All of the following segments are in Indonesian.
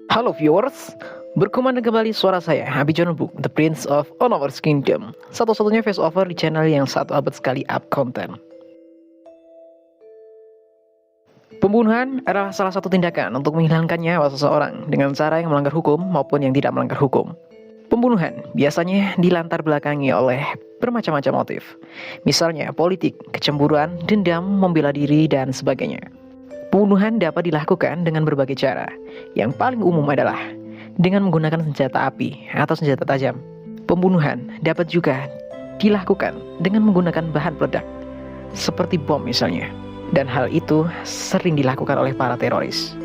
Halo viewers, berkumandang kembali suara saya, Abi Jonobuk, The Prince of Onover's Kingdom. Satu-satunya voiceover di channel yang satu abad sekali up konten. Pembunuhan adalah salah satu tindakan untuk menghilangkan nyawa seseorang dengan cara yang melanggar hukum maupun yang tidak melanggar hukum. Pembunuhan biasanya dilantar belakangi oleh bermacam-macam motif. Misalnya politik, kecemburuan, dendam, membela diri, dan sebagainya. Pembunuhan dapat dilakukan dengan berbagai cara. Yang paling umum adalah dengan menggunakan senjata api atau senjata tajam. Pembunuhan dapat juga dilakukan dengan menggunakan bahan peledak, seperti bom misalnya. Dan hal itu sering dilakukan oleh para teroris.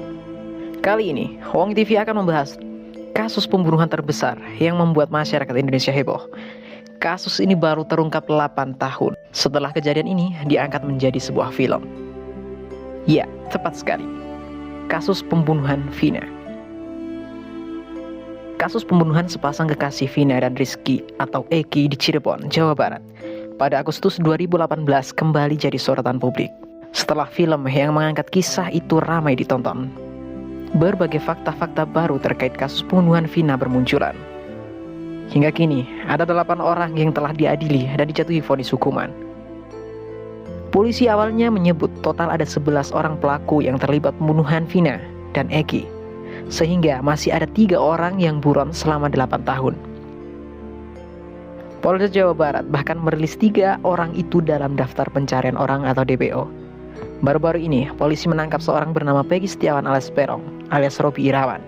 Kali ini, Wong TV akan membahas kasus pembunuhan terbesar yang membuat masyarakat Indonesia heboh. Kasus ini baru terungkap 8 tahun. Setelah kejadian ini diangkat menjadi sebuah film. Ya, tepat sekali. Kasus pembunuhan Vina. Kasus pembunuhan sepasang kekasih Vina dan Rizky atau Eki di Cirebon, Jawa Barat pada Agustus 2018 kembali jadi sorotan publik. Setelah film yang mengangkat kisah itu ramai ditonton, berbagai fakta-fakta baru terkait kasus pembunuhan Vina bermunculan. Hingga kini, ada 8 orang yang telah diadili dan dijatuhi vonis hukuman. Polisi awalnya menyebut total ada 11 orang pelaku yang terlibat pembunuhan Vina dan Eki, sehingga masih ada 3 orang yang buron selama 8 tahun. Polda Jawa Barat bahkan merilis 3 orang itu dalam daftar pencarian orang atau DPO. Baru-baru ini, polisi menangkap seorang bernama Peggy Setiawan alias Perong, alias Robi Irawan.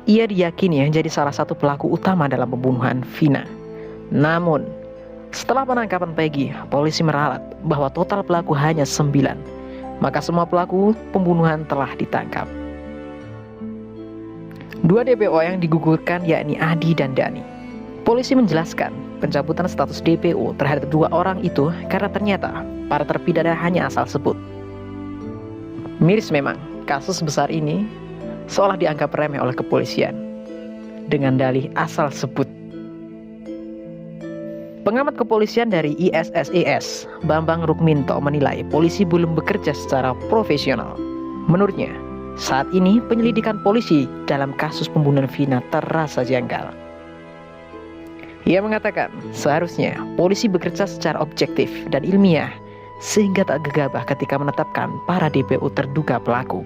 Ia diyakini jadi salah satu pelaku utama dalam pembunuhan Vina. Namun, setelah penangkapan Peggy, polisi meralat bahwa total pelaku hanya 9. Maka semua pelaku pembunuhan telah ditangkap. 2 DPO yang digugurkan yakni Adi dan Dani. Polisi menjelaskan pencabutan status DPO terhadap 2 orang itu karena ternyata para terpidana hanya asal sebut. Miris memang, kasus besar ini seolah dianggap remeh oleh kepolisian dengan dalih asal sebut. Pengamat kepolisian dari ISSIS, Bambang Rukminto menilai polisi belum bekerja secara profesional. Menurutnya, saat ini penyelidikan polisi dalam kasus pembunuhan Vina terasa janggal. Ia mengatakan, seharusnya polisi bekerja secara objektif dan ilmiah sehingga tak gegabah ketika menetapkan para DPO terduga pelaku.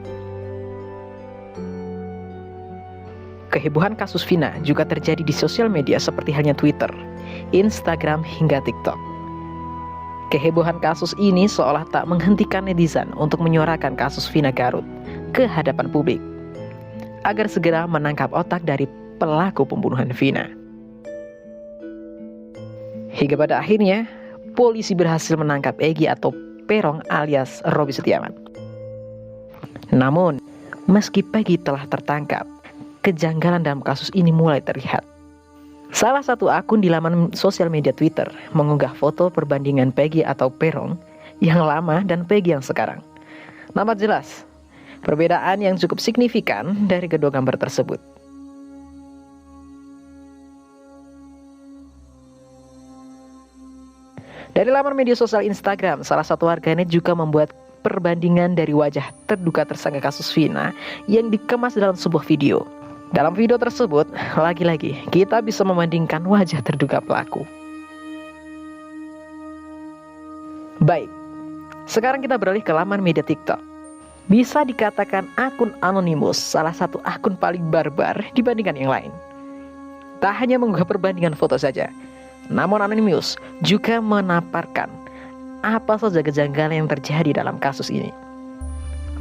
Kehebohan kasus Vina juga terjadi di sosial media seperti halnya Twitter, Instagram, hingga TikTok. Kehebohan kasus ini seolah tak menghentikan netizen untuk menyuarakan kasus Vina Garut ke hadapan publik agar segera menangkap otak dari pelaku pembunuhan Vina. Hingga pada akhirnya, polisi berhasil menangkap Egi atau Perong alias Robi Setiawan. Namun, meski Peggy telah tertangkap, kejanggalan dalam kasus ini mulai terlihat. Salah satu akun di laman sosial media Twitter mengunggah foto perbandingan Peggy atau Perong yang lama dan Peggy yang sekarang. Nampak jelas perbedaan yang cukup signifikan dari kedua gambar tersebut. Dari laman media sosial Instagram, salah satu warganet juga membuat perbandingan dari wajah terduga tersangka kasus Vina yang dikemas dalam sebuah video. Dalam video tersebut, lagi-lagi kita bisa membandingkan wajah terduga pelaku. Baik, sekarang kita beralih ke laman media TikTok. Bisa dikatakan akun Anonymous salah satu akun paling barbar dibandingkan yang lain. Tak hanya mengunggah perbandingan foto saja, namun Anonymous juga menaparkan apa saja kejanggalan yang terjadi dalam kasus ini.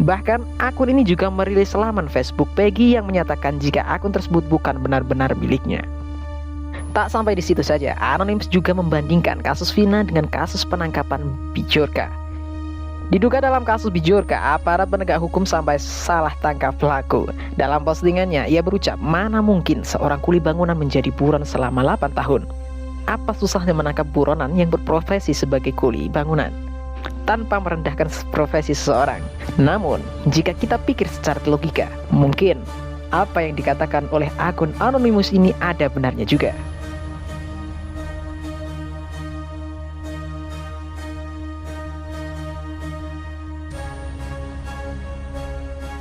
Bahkan akun ini juga merilis laman Facebook Peggy yang menyatakan jika akun tersebut bukan benar-benar miliknya. Tak sampai di situ saja, Anonymous juga membandingkan kasus Vina dengan kasus penangkapan Bijorka. Diduga dalam kasus Bijorka, aparat penegak hukum sampai salah tangkap pelaku. Dalam postingannya, ia berucap, mana mungkin seorang kuli bangunan menjadi buron selama 8 tahun. Apa susahnya menangkap buronan yang berprofesi sebagai kuli bangunan tanpa merendahkan profesi seseorang. Namun, jika kita pikir secara logika, mungkin apa yang dikatakan oleh akun Anonymous ini ada benarnya juga.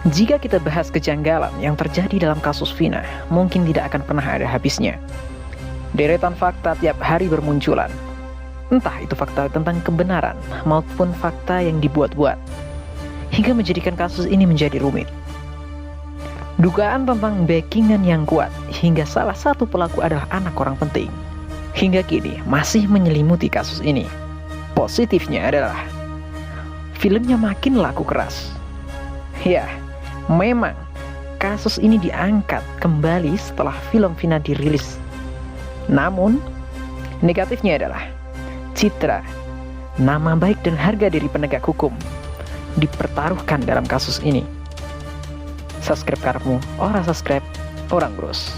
Jika kita bahas kejanggalan yang terjadi dalam kasus Vina, mungkin tidak akan pernah ada habisnya. Deretan fakta tiap hari bermunculan. Entah itu fakta tentang kebenaran maupun fakta yang dibuat-buat, hingga menjadikan kasus ini menjadi rumit. Dugaan tentang backingan yang kuat hingga salah satu pelaku adalah anak orang penting, hingga kini masih menyelimuti kasus ini. Positifnya adalah filmnya makin laku keras. Ya, memang kasus ini diangkat kembali setelah film Vina dirilis. Namun, negatifnya adalah citra, nama baik dan harga diri penegak hukum dipertaruhkan dalam kasus ini. Subscribe karepmu, orang subscribe, orang bros.